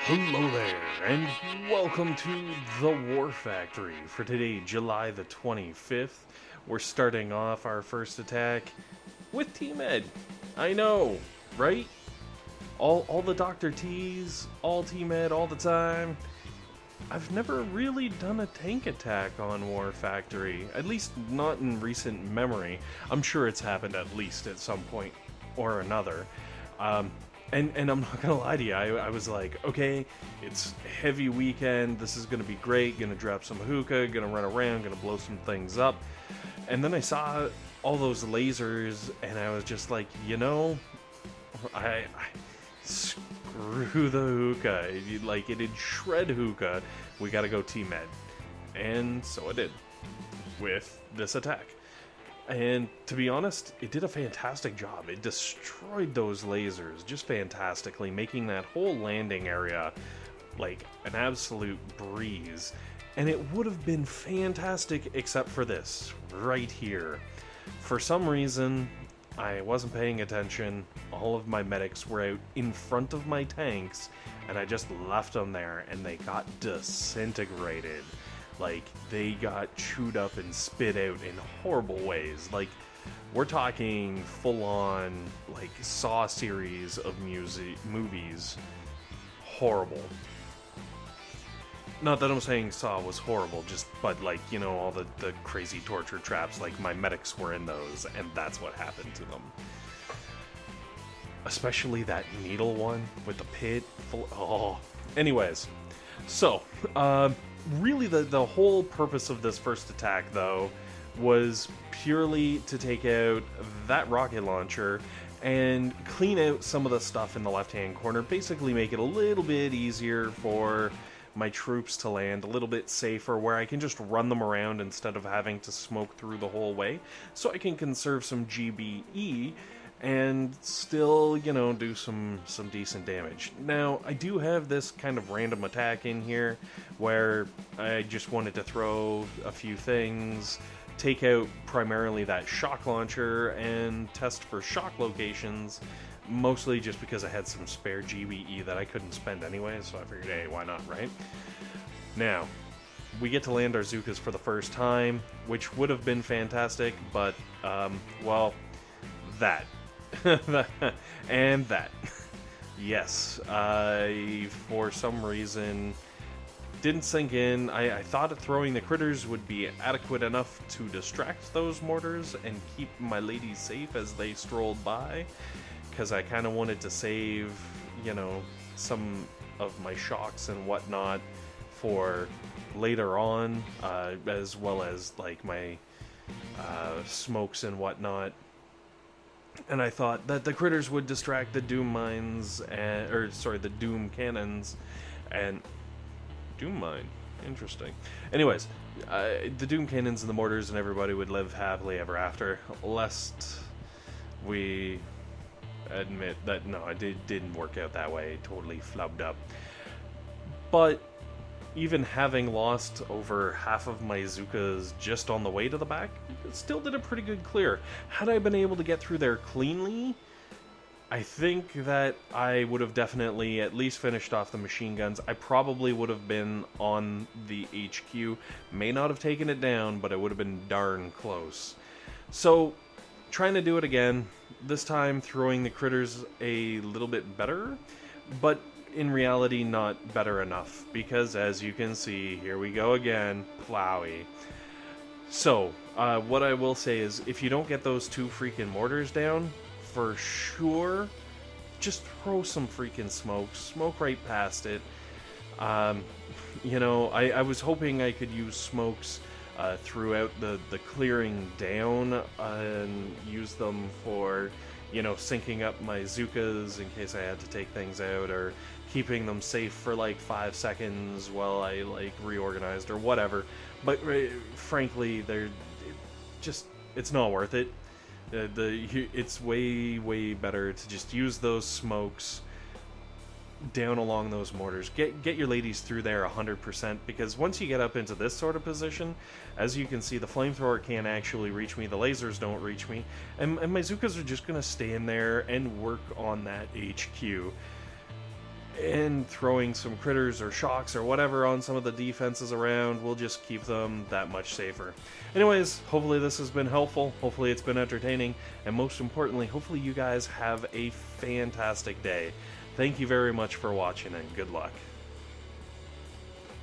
Hello there, and welcome to the War Factory. For today, July the 25th, we're starting off our first attack with T-Med. I know, right? All the Dr. T's, all T-Med all the time. I've never really done a tank attack on War Factory, at least not in recent memory. I'm sure it's happened at least at some point or another. And I'm not gonna lie to you, I was like, okay, it's heavy weekend, this is gonna be great, gonna drop some hookah, gonna run around, gonna blow some things up. And then I saw all those lasers, and I was just like, you know, I screw the hookah. It'd shred hookah. We gotta go T-Med. And so I did, with this attack. And to be honest, it did a fantastic job. It destroyed those lasers just fantastically, making that whole landing area like an absolute breeze. And it would have been fantastic except for this, right here. For some reason, I wasn't paying attention. All of my medics were out in front of my tanks, and I just left them there, and they got disintegrated. Like, they got chewed up and spit out in horrible ways. Like, we're talking full-on, like, Saw series of movies. Horrible. Not that I'm saying Saw was horrible, but, like, you know, all the crazy torture traps, like, my medics were in those, and that's what happened to them. Especially that needle one with the pit full... Oh. Anyways. So, really, the whole purpose of this first attack, though, was purely to take out that rocket launcher and clean out some of the stuff in the left-hand corner, basically make it a little bit easier for my troops to land, a little bit safer, where I can just run them around instead of having to smoke through the whole way, so I can conserve some GBE and still, you know, do some decent damage. Now, I do have this kind of random attack in here where I just wanted to throw a few things, take out primarily that shock launcher, and test for shock locations, mostly just because I had some spare GBE that I couldn't spend anyway, so I figured, hey, why not, right? Now, we get to land our Zookas for the first time, which would have been fantastic, but, well, that. And that. Yes, I, for some reason, didn't sink in. I thought throwing the critters would be adequate enough to distract those mortars and keep my ladies safe as they strolled by, because I kind of wanted to save, you know, some of my shocks and whatnot for later on, as well as, like, my smokes and whatnot. And I thought that the critters would distract the Doom mines, the Doom cannons, and... Doom mine? Interesting. Anyways, the Doom cannons and the mortars and everybody would live happily ever after, lest we admit that, no, it didn't work out that way. It totally flubbed up. But even having lost over half of my Zookas just on the way to the back, it still did a pretty good clear. Had I been able to get through there cleanly, I think that I would have definitely at least finished off the machine guns. I probably would have been on the HQ. May not have taken it down, but it would have been darn close. So, trying to do it again, this time throwing the critters a little bit better, but in reality not better enough, because as you can see, here we go again, plowy. So, what I will say is, if you don't get those two freaking mortars down, for sure, just throw some freaking smoke right past it. You know, I was hoping I could use smokes throughout the clearing down, and use them for, you know, syncing up my Zookas in case I had to take things out, or keeping them safe for like 5 seconds while I like reorganized or whatever. But frankly, it's not worth it. It's way better to just use those smokes down along those mortars. Get your ladies through there 100%, because once you get up into this sort of position, as you can see, the flamethrower can't actually reach me, the lasers don't reach me, and my Zookas are just going to stay in there and work on that HQ. and throwing some critters or shocks or whatever on some of the defenses around will just keep them that much safer. Anyways, hopefully this has been helpful, hopefully it's been entertaining, and most importantly, hopefully you guys have a fantastic day. Thank you very much for watching, and good luck.